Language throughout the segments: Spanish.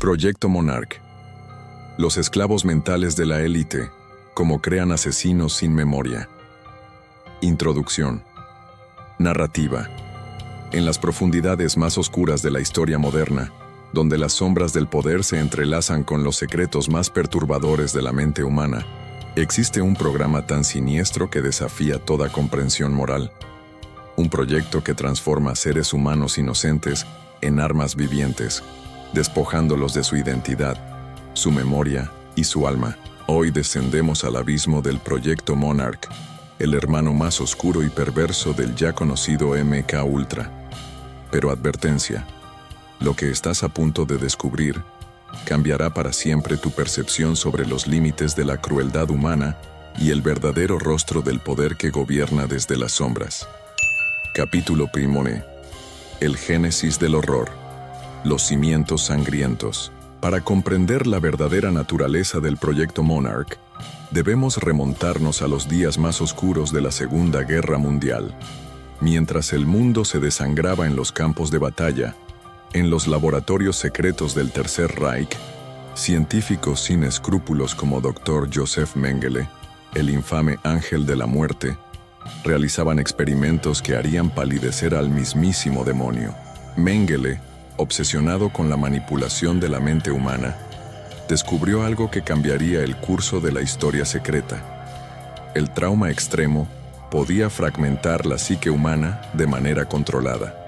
Proyecto Monarch. Los esclavos mentales de la élite, como crean asesinos sin memoria. Introducción. Narrativa. En las profundidades más oscuras de la historia moderna, donde las sombras del poder se entrelazan con los secretos más perturbadores de la mente humana, existe un programa tan siniestro que desafía toda comprensión moral. Un proyecto que transforma a seres humanos inocentes en armas vivientes, despojándolos de su identidad, su memoria y su alma. Hoy descendemos al abismo del Proyecto Monarch, el hermano más oscuro y perverso del ya conocido MK Ultra. Pero advertencia, lo que estás a punto de descubrir cambiará para siempre tu percepción sobre los límites de la crueldad humana y el verdadero rostro del poder que gobierna desde las sombras. Capítulo primero. El génesis del horror. Los cimientos sangrientos. Para comprender la verdadera naturaleza del Proyecto Monarch, debemos remontarnos a los días más oscuros de la Segunda Guerra Mundial. Mientras el mundo se desangraba en los campos de batalla, en los laboratorios secretos del Tercer Reich, científicos sin escrúpulos como Dr. Joseph Mengele, el infame ángel de la muerte, realizaban experimentos que harían palidecer al mismísimo demonio. Mengele, obsesionado con la manipulación de la mente humana, descubrió algo que cambiaría el curso de la historia secreta. El trauma extremo podía fragmentar la psique humana de manera controlada.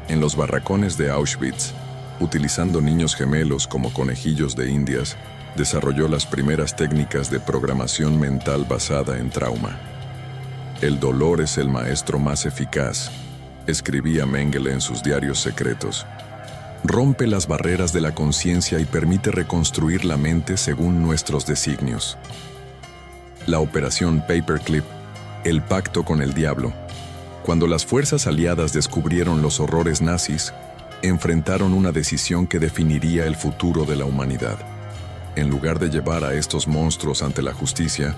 En los barracones de Auschwitz, utilizando niños gemelos como conejillos de indias, desarrolló las primeras técnicas de programación mental basada en trauma. El dolor es el maestro más eficaz, escribía Mengele en sus diarios secretos. Rompe las barreras de la conciencia y permite reconstruir la mente según nuestros designios. La operación Paperclip, el pacto con el diablo. Cuando las fuerzas aliadas descubrieron los horrores nazis, enfrentaron una decisión que definiría el futuro de la humanidad. En lugar de llevar a estos monstruos ante la justicia,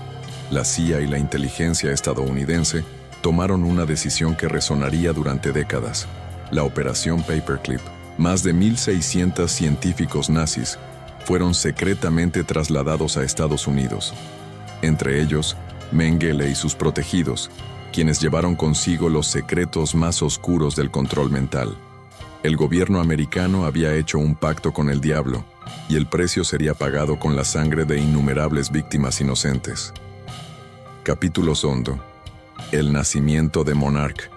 la CIA y la inteligencia estadounidense tomaron una decisión que resonaría durante décadas: la operación Paperclip. Más de 1.600 científicos nazis fueron secretamente trasladados a Estados Unidos. Entre ellos, Mengele y sus protegidos, quienes llevaron consigo los secretos más oscuros del control mental. El gobierno americano había hecho un pacto con el diablo, y el precio sería pagado con la sangre de innumerables víctimas inocentes. Capítulo segundo. El nacimiento de Monarch.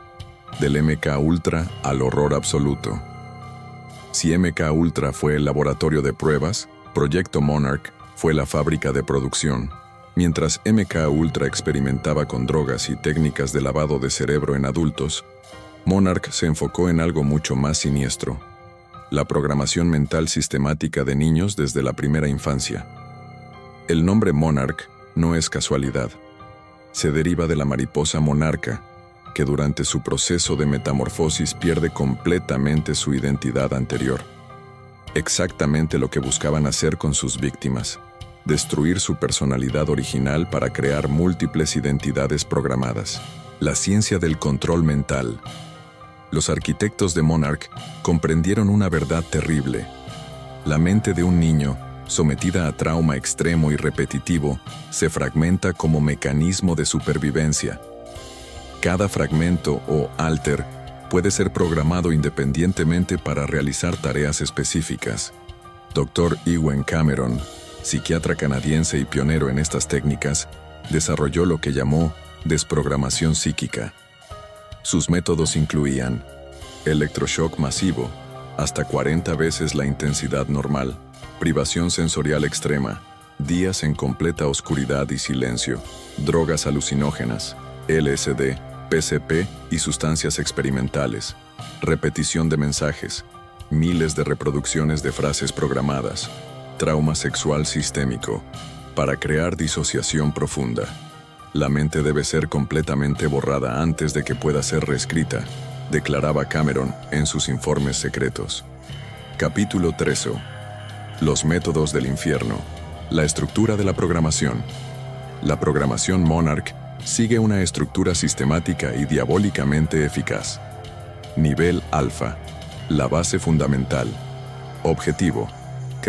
Del MK Ultra al horror absoluto. Si MK Ultra fue el laboratorio de pruebas, Proyecto Monarch fue la fábrica de producción. Mientras MK Ultra experimentaba con drogas y técnicas de lavado de cerebro en adultos, Monarch se enfocó en algo mucho más siniestro: la programación mental sistemática de niños desde la primera infancia. El nombre Monarch no es casualidad. Se deriva de la mariposa monarca, que durante su proceso de metamorfosis pierde completamente su identidad anterior. Exactamente lo que buscaban hacer con sus víctimas: destruir su personalidad original para crear múltiples identidades programadas. La ciencia del control mental. Los arquitectos de Monarch comprendieron una verdad terrible. La mente de un niño, sometida a trauma extremo y repetitivo, se fragmenta como mecanismo de supervivencia. Cada fragmento o alter puede ser programado independientemente para realizar tareas específicas. Dr. Ewen Cameron, psiquiatra canadiense y pionero en estas técnicas, desarrolló lo que llamó desprogramación psíquica. Sus métodos incluían electroshock masivo, hasta 40 veces la intensidad normal, privación sensorial extrema, días en completa oscuridad y silencio, drogas alucinógenas, LSD, PCP y sustancias experimentales, repetición de mensajes, miles de reproducciones de frases programadas, trauma sexual sistémico, para crear disociación profunda. La mente debe ser completamente borrada antes de que pueda ser reescrita, declaraba Cameron en sus informes secretos. Capítulo 13. Los métodos del infierno. La estructura de la programación. La programación Monarch sigue una estructura sistemática y diabólicamente eficaz. Nivel alfa. La base fundamental. Objetivo: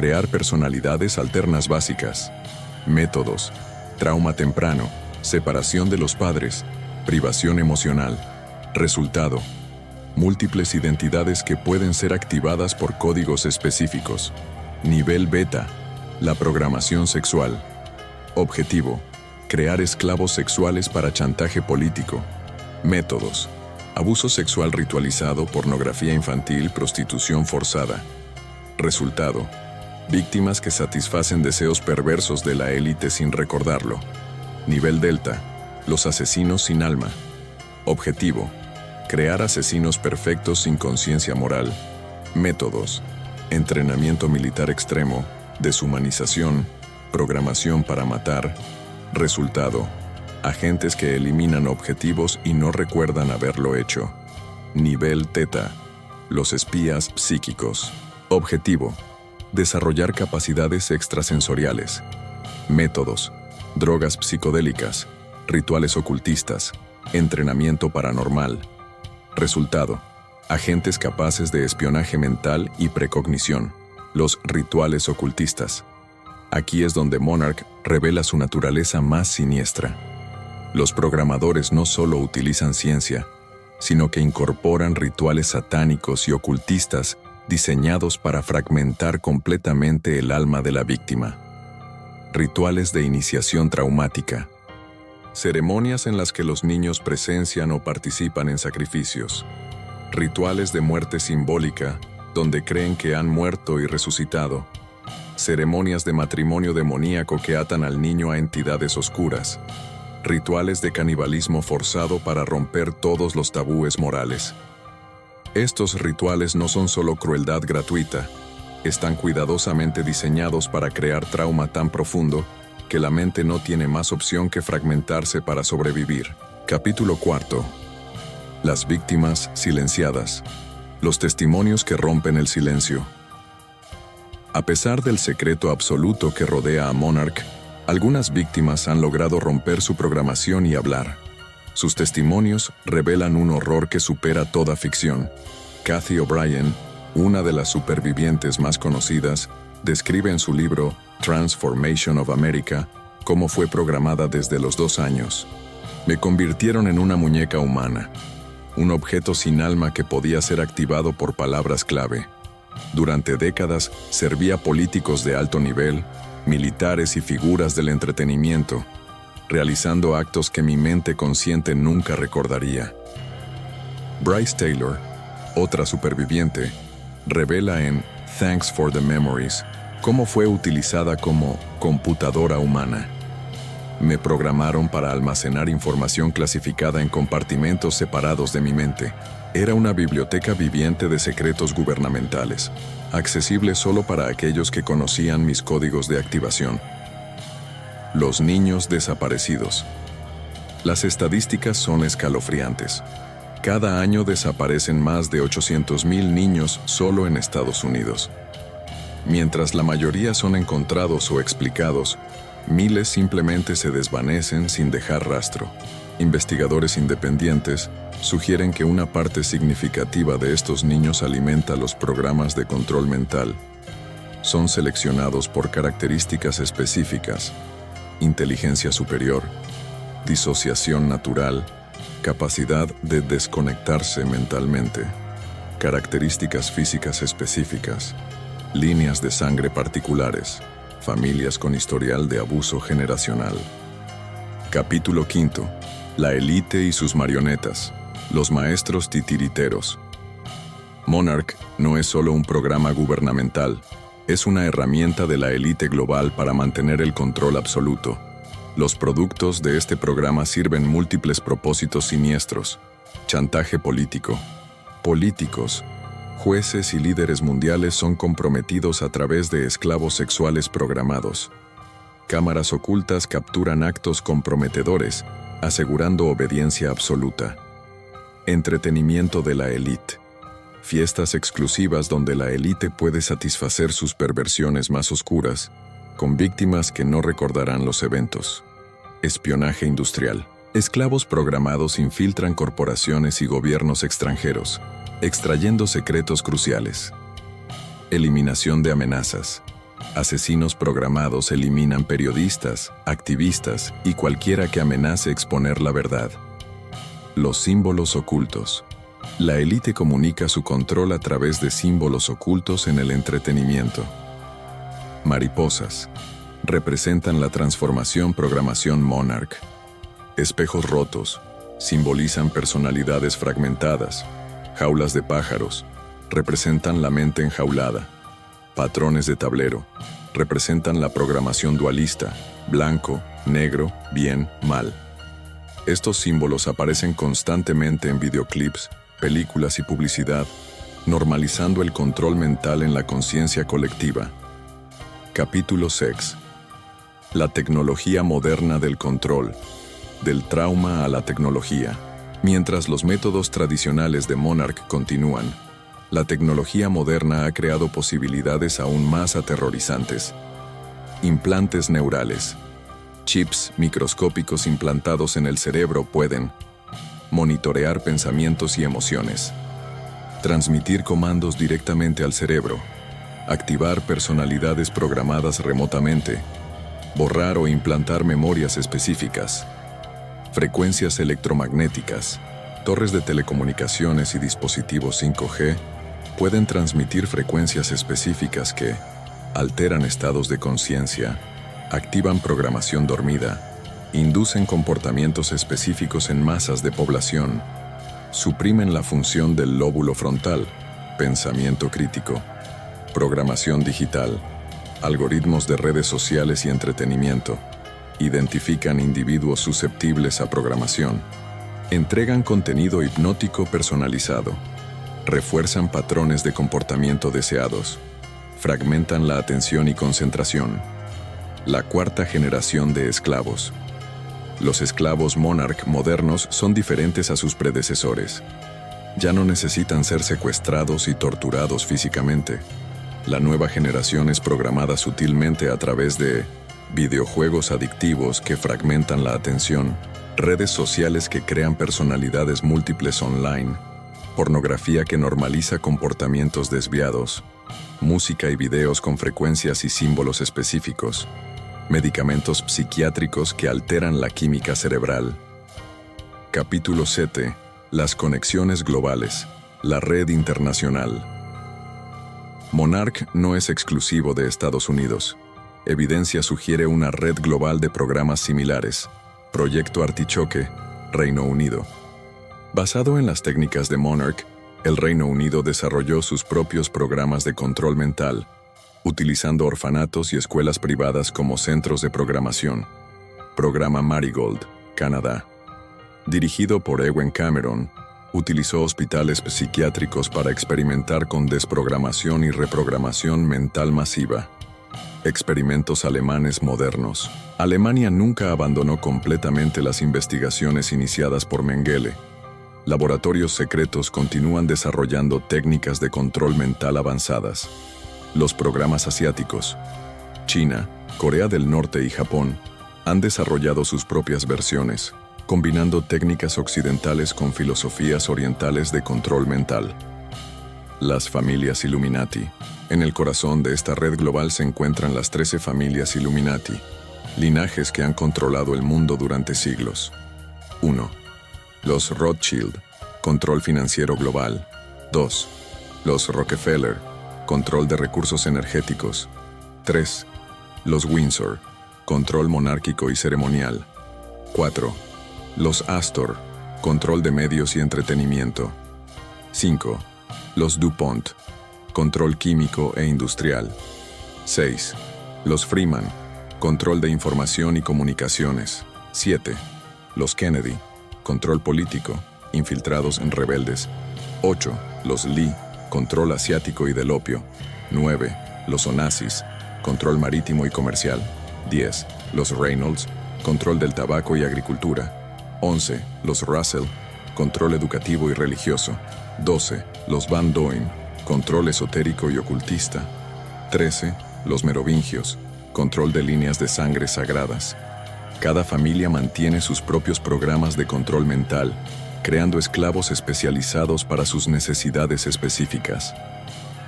crear personalidades alternas básicas. Métodos: trauma temprano, separación de los padres, privación emocional. Resultado: múltiples identidades que pueden ser activadas por códigos específicos. Nivel beta: la programación sexual. Objetivo: crear esclavos sexuales para chantaje político. Métodos: abuso sexual ritualizado, pornografía infantil, prostitución forzada. Resultado: víctimas que satisfacen deseos perversos de la élite sin recordarlo. Nivel delta: los asesinos sin alma. Objetivo: crear asesinos perfectos sin conciencia moral. Métodos: entrenamiento militar extremo, deshumanización, programación para matar. Resultado: agentes que eliminan objetivos y no recuerdan haberlo hecho. Nivel teta: los espías psíquicos. Objetivo: desarrollar capacidades extrasensoriales. Métodos: drogas psicodélicas, rituales ocultistas, entrenamiento paranormal. Resultado: agentes capaces de espionaje mental y precognición. Los rituales ocultistas. Aquí es donde Monarch revela su naturaleza más siniestra. Los programadores no solo utilizan ciencia, sino que incorporan rituales satánicos y ocultistas diseñados para fragmentar completamente el alma de la víctima. Rituales de iniciación traumática. Ceremonias en las que los niños presencian o participan en sacrificios. Rituales de muerte simbólica, donde creen que han muerto y resucitado. Ceremonias de matrimonio demoníaco que atan al niño a entidades oscuras. Rituales de canibalismo forzado para romper todos los tabúes morales. Estos rituales no son solo crueldad gratuita, están cuidadosamente diseñados para crear trauma tan profundo que la mente no tiene más opción que fragmentarse para sobrevivir. Capítulo 4. Las víctimas silenciadas. Los testimonios que rompen el silencio. A pesar del secreto absoluto que rodea a Monarch, algunas víctimas han logrado romper su programación y hablar. Sus testimonios revelan un horror que supera toda ficción. Cathy O'Brien, una de las supervivientes más conocidas, describe en su libro Transformation of America cómo fue programada desde los 2 años. Me convirtieron en una muñeca humana, un objeto sin alma que podía ser activado por palabras clave. Durante décadas servía a políticos de alto nivel, militares y figuras del entretenimiento, realizando actos que mi mente consciente nunca recordaría. Bryce Taylor, otra superviviente, revela en Thanks for the Memories cómo fue utilizada como computadora humana. Me programaron para almacenar información clasificada en compartimentos separados de mi mente. Era una biblioteca viviente de secretos gubernamentales, accesible solo para aquellos que conocían mis códigos de activación. Los niños desaparecidos. Las estadísticas son escalofriantes. Cada año desaparecen más de 800,000 niños solo en Estados Unidos. Mientras la mayoría son encontrados o explicados, miles simplemente se desvanecen sin dejar rastro. Investigadores independientes sugieren que una parte significativa de estos niños alimenta los programas de control mental. Son seleccionados por características específicas: inteligencia superior, disociación natural, capacidad de desconectarse mentalmente, características físicas específicas, líneas de sangre particulares, familias con historial de abuso generacional. Capítulo 5. La élite y sus marionetas, los maestros titiriteros. Monarch no es solo un programa gubernamental, es una herramienta de la élite global para mantener el control absoluto. Los productos de este programa sirven múltiples propósitos siniestros: chantaje político. Políticos, jueces y líderes mundiales son comprometidos a través de esclavos sexuales programados. Cámaras ocultas capturan actos comprometedores, asegurando obediencia absoluta. Entretenimiento de la élite. Fiestas exclusivas donde la élite puede satisfacer sus perversiones más oscuras, con víctimas que no recordarán los eventos. Espionaje industrial. Esclavos programados infiltran corporaciones y gobiernos extranjeros, extrayendo secretos cruciales. Eliminación de amenazas. Asesinos programados eliminan periodistas, activistas y cualquiera que amenace exponer la verdad. Los símbolos ocultos. La élite comunica su control a través de símbolos ocultos en el entretenimiento. Mariposas. Representan la transformación programación Monarch. Espejos rotos. Simbolizan personalidades fragmentadas. Jaulas de pájaros. Representan la mente enjaulada. Patrones de tablero. Representan la programación dualista. Blanco, negro, bien, mal. Estos símbolos aparecen constantemente en videoclips, películas y publicidad, normalizando el control mental en la conciencia colectiva. Capítulo 6. La tecnología moderna del control. Del trauma a la tecnología. Mientras los métodos tradicionales de Monarch continúan, la tecnología moderna ha creado posibilidades aún más aterrorizantes. Implantes neurales. Chips microscópicos implantados en el cerebro pueden monitorear pensamientos y emociones, transmitir comandos directamente al cerebro, activar personalidades programadas remotamente, borrar o implantar memorias específicas, frecuencias electromagnéticas, torres de telecomunicaciones y dispositivos 5G pueden transmitir frecuencias específicas que alteran estados de conciencia, activan programación dormida, inducen comportamientos específicos en masas de población, suprimen la función del lóbulo frontal, pensamiento crítico, programación digital, algoritmos de redes sociales y entretenimiento, identifican individuos susceptibles a programación, entregan contenido hipnótico personalizado, refuerzan patrones de comportamiento deseados, fragmentan la atención y concentración. La cuarta generación de esclavos. Los esclavos Monarch modernos son diferentes a sus predecesores. Ya no necesitan ser secuestrados y torturados físicamente. La nueva generación es programada sutilmente a través de videojuegos adictivos que fragmentan la atención, redes sociales que crean personalidades múltiples online, pornografía que normaliza comportamientos desviados, música y videos con frecuencias y símbolos específicos, medicamentos psiquiátricos que alteran la química cerebral. Capítulo 7. Las conexiones globales. La red internacional. Monarch no es exclusivo de Estados Unidos. Evidencia sugiere una red global de programas similares. Proyecto Artichoke, Reino Unido. Basado en las técnicas de Monarch, el Reino Unido desarrolló sus propios programas de control mental, utilizando orfanatos y escuelas privadas como centros de programación. Programa Marigold, Canadá. Dirigido por Ewen Cameron, utilizó hospitales psiquiátricos para experimentar con desprogramación y reprogramación mental masiva. Experimentos alemanes modernos. Alemania nunca abandonó completamente las investigaciones iniciadas por Mengele. Laboratorios secretos continúan desarrollando técnicas de control mental avanzadas. Los programas asiáticos. China, Corea del Norte y Japón han desarrollado sus propias versiones, combinando técnicas occidentales con filosofías orientales de control mental. Las familias Illuminati. En el corazón de esta red global se encuentran las 13 familias Illuminati, linajes que han controlado el mundo durante siglos. 1. Los Rothschild, control financiero global. 2. Los Rockefeller, control de recursos energéticos. 3. Los Windsor, control monárquico y ceremonial. 4. Los Astor, control de medios y entretenimiento. 5. Los DuPont, control químico e industrial. 6. Los Freeman, control de información y comunicaciones. 7. Los Kennedy, control político, infiltrados en rebeldes. 8. Los Lee, control asiático y del opio. 9. Los Onassis, control marítimo y comercial. 10. Los Reynolds, control del tabaco y agricultura. 11. Los Russell, control educativo y religioso. 12. Los Van Doyen, control esotérico y ocultista. 13. Los Merovingios, control de líneas de sangre sagradas. Cada familia mantiene sus propios programas de control mental, creando esclavos especializados para sus necesidades específicas.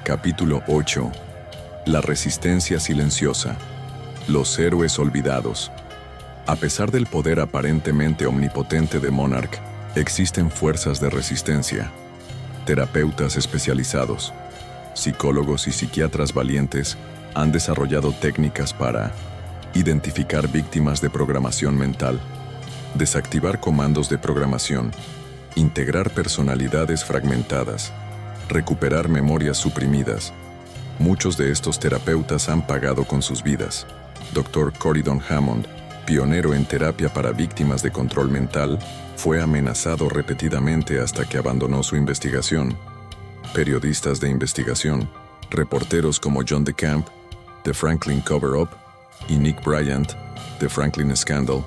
Capítulo 8. La resistencia silenciosa. Los héroes olvidados. A pesar del poder aparentemente omnipotente de Monarch, existen fuerzas de resistencia. Terapeutas especializados, psicólogos y psiquiatras valientes han desarrollado técnicas para identificar víctimas de programación mental, desactivar comandos de programación, integrar personalidades fragmentadas, recuperar memorias suprimidas. Muchos de estos terapeutas han pagado con sus vidas. Dr. Corydon Hammond, pionero en terapia para víctimas de control mental, fue amenazado repetidamente hasta que abandonó su investigación. Periodistas de investigación, reporteros como John DeCamp, The Franklin Cover-Up, y Nick Bryant, The Franklin Scandal,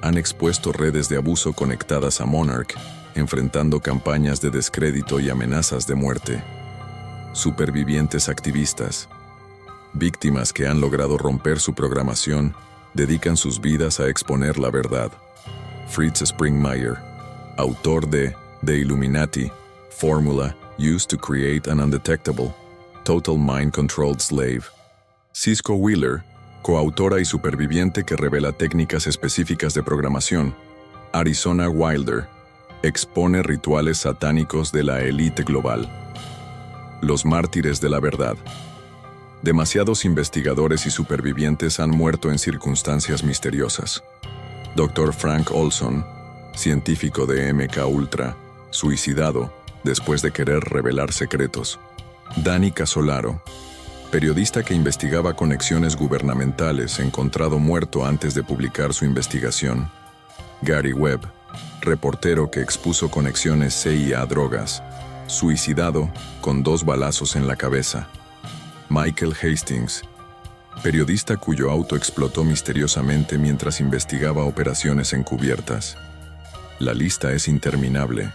han expuesto redes de abuso conectadas a Monarch, enfrentando campañas de descrédito y amenazas de muerte. Supervivientes activistas. Víctimas que han logrado romper su programación dedican sus vidas a exponer la verdad. Fritz Springmeier, autor de The Illuminati, Formula Used to Create an Undetectable, Total Mind-Controlled Slave. Cisco Wheeler, coautora y superviviente que revela técnicas específicas de programación. Arizona Wilder, expone rituales satánicos de la élite global. Los mártires de la verdad. Demasiados investigadores y supervivientes han muerto en circunstancias misteriosas. Dr. Frank Olson, científico de MK Ultra, suicidado después de querer revelar secretos. Danny Casolaro, periodista que investigaba conexiones gubernamentales, encontrado muerto antes de publicar su investigación. Gary Webb, reportero que expuso conexiones CIA-drogas, suicidado con 2 balazos en la cabeza. Michael Hastings, periodista cuyo auto explotó misteriosamente mientras investigaba operaciones encubiertas. La lista es interminable.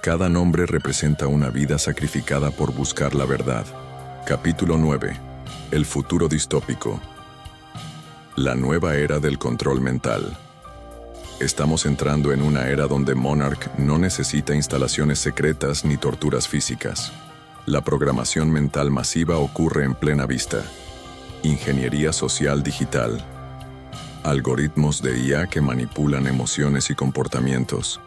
Cada nombre representa una vida sacrificada por buscar la verdad. Capítulo 9. El futuro distópico. La nueva era del control mental. Estamos entrando en una era donde Monarch no necesita instalaciones secretas ni torturas físicas. La programación mental masiva ocurre en plena vista. Ingeniería social digital. Algoritmos de IA que manipulan emociones y comportamientos.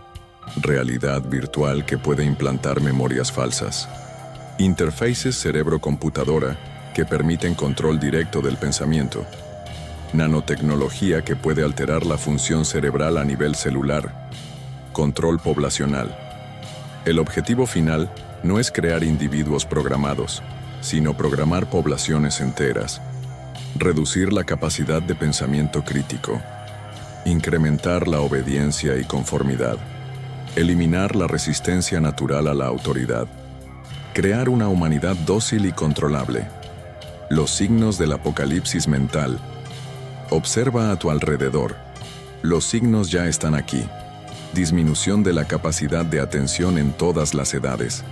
Realidad virtual que puede implantar memorias falsas. Interfaces cerebro-computadora que permiten control directo del pensamiento. Nanotecnología que puede alterar la función cerebral a nivel celular. Control poblacional. El objetivo final no es crear individuos programados, sino programar poblaciones enteras. Reducir la capacidad de pensamiento crítico. Incrementar la obediencia y conformidad. Eliminar la resistencia natural a la autoridad. Crear una humanidad dócil y controlable. Los signos del apocalipsis mental. Observa a tu alrededor. Los signos ya están aquí. Disminución de la capacidad de atención en todas las edades.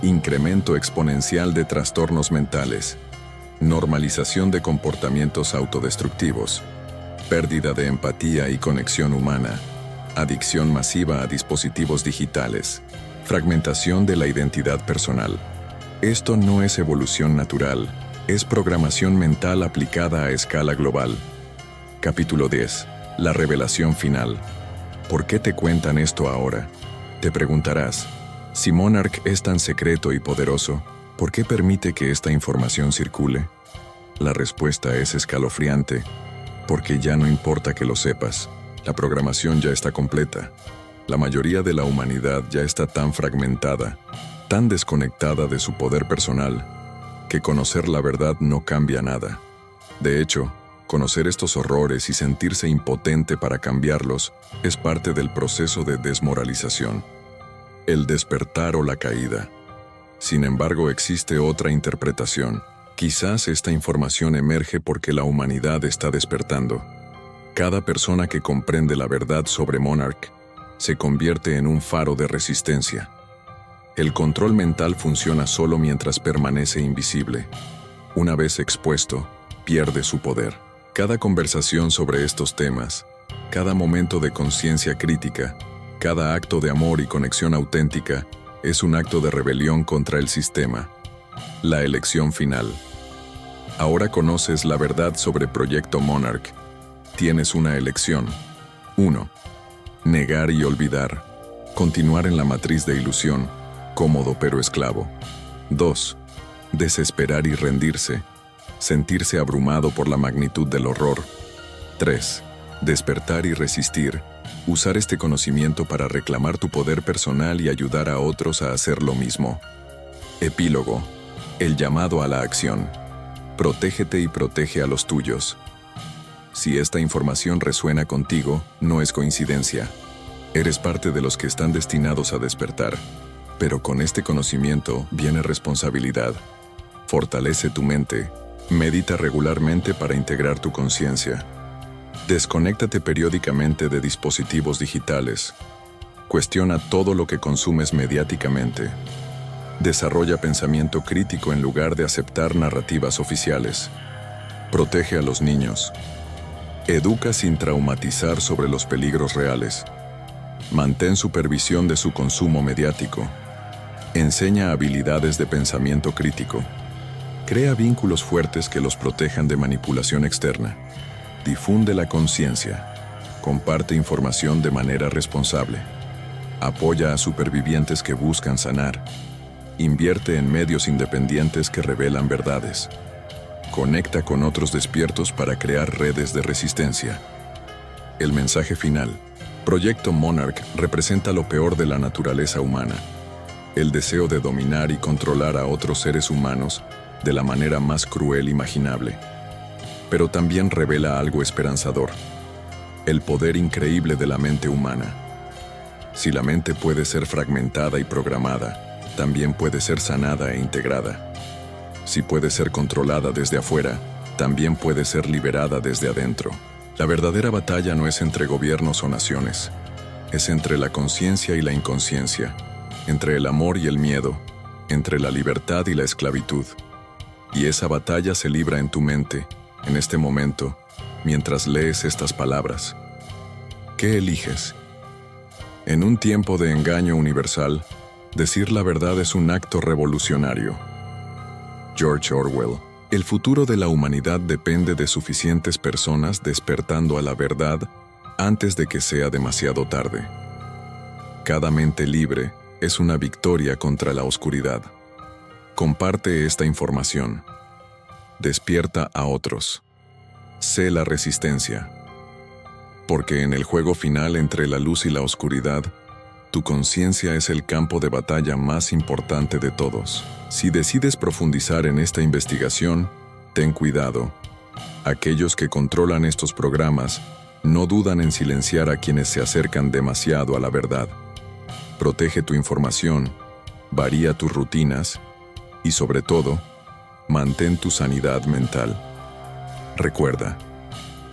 Incremento exponencial de trastornos mentales. Normalización de comportamientos autodestructivos. Pérdida de empatía y conexión humana. Adicción masiva a dispositivos digitales. Fragmentación de la identidad personal. Esto no es evolución natural, es programación mental aplicada a escala global. Capítulo 10. La revelación final. ¿Por qué te cuentan esto ahora? Te preguntarás, si Monarch es tan secreto y poderoso, ¿por qué permite que esta información circule? La respuesta es escalofriante, porque ya no importa que lo sepas, la programación ya está completa. La mayoría de la humanidad ya está tan fragmentada, tan desconectada de su poder personal, que conocer la verdad no cambia nada. De hecho, conocer estos horrores y sentirse impotente para cambiarlos es parte del proceso de desmoralización, el despertar o la caída. Sin embargo, existe otra interpretación. Quizás esta información emerge porque la humanidad está despertando. Cada persona que comprende la verdad sobre Monarch se convierte en un faro de resistencia. El control mental funciona solo mientras permanece invisible. Una vez expuesto, pierde su poder. Cada conversación sobre estos temas, cada momento de conciencia crítica, cada acto de amor y conexión auténtica es un acto de rebelión contra el sistema. La elección final. Ahora conoces la verdad sobre Proyecto Monarch. Tienes una elección. 1. Negar y olvidar. Continuar en la matriz de ilusión, cómodo pero esclavo. 2. Desesperar y rendirse. Sentirse abrumado por la magnitud del horror. 3. Despertar y resistir. Usar este conocimiento para reclamar tu poder personal y ayudar a otros a hacer lo mismo. Epílogo. El llamado a la acción. Protégete y protege a los tuyos. Si esta información resuena contigo, no es coincidencia. Eres parte de los que están destinados a despertar. Pero con este conocimiento viene responsabilidad. Fortalece tu mente. Medita regularmente para integrar tu conciencia. Desconéctate periódicamente de dispositivos digitales. Cuestiona todo lo que consumes mediáticamente. Desarrolla pensamiento crítico en lugar de aceptar narrativas oficiales. Protege a los niños. Educa sin traumatizar sobre los peligros reales. Mantén supervisión de su consumo mediático. Enseña habilidades de pensamiento crítico. Crea vínculos fuertes que los protejan de manipulación externa. Difunde la conciencia. Comparte información de manera responsable. Apoya a supervivientes que buscan sanar. Invierte en medios independientes que revelan verdades. Conecta con otros despiertos para crear redes de resistencia. El mensaje final. Proyecto Monarch representa lo peor de la naturaleza humana. El deseo de dominar y controlar a otros seres humanos de la manera más cruel imaginable. Pero también revela algo esperanzador. El poder increíble de la mente humana. Si la mente puede ser fragmentada y programada, también puede ser sanada e integrada. Si puede ser controlada desde afuera, también puede ser liberada desde adentro. La verdadera batalla no es entre gobiernos o naciones. Es entre la conciencia y la inconsciencia, entre el amor y el miedo, entre la libertad y la esclavitud. Y esa batalla se libra en tu mente, en este momento, mientras lees estas palabras. ¿Qué eliges? En un tiempo de engaño universal, decir la verdad es un acto revolucionario. George Orwell. El futuro de la humanidad depende de suficientes personas despertando a la verdad antes de que sea demasiado tarde. Cada mente libre es una victoria contra la oscuridad. Comparte esta información. Despierta a otros. Sé la resistencia. Porque en el juego final entre la luz y la oscuridad, tu conciencia es el campo de batalla más importante de todos. Si decides profundizar en esta investigación, ten cuidado. Aquellos que controlan estos programas no dudan en silenciar a quienes se acercan demasiado a la verdad. Protege tu información, varía tus rutinas y, sobre todo, mantén tu sanidad mental. Recuerda,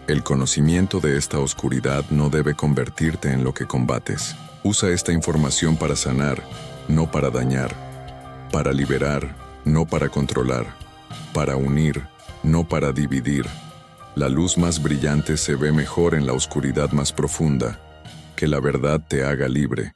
el conocimiento de esta oscuridad no debe convertirte en lo que combates. Usa esta información para sanar, no para dañar, para liberar, no para controlar, para unir, no para dividir. La luz más brillante se ve mejor en la oscuridad más profunda. Que la verdad te haga libre.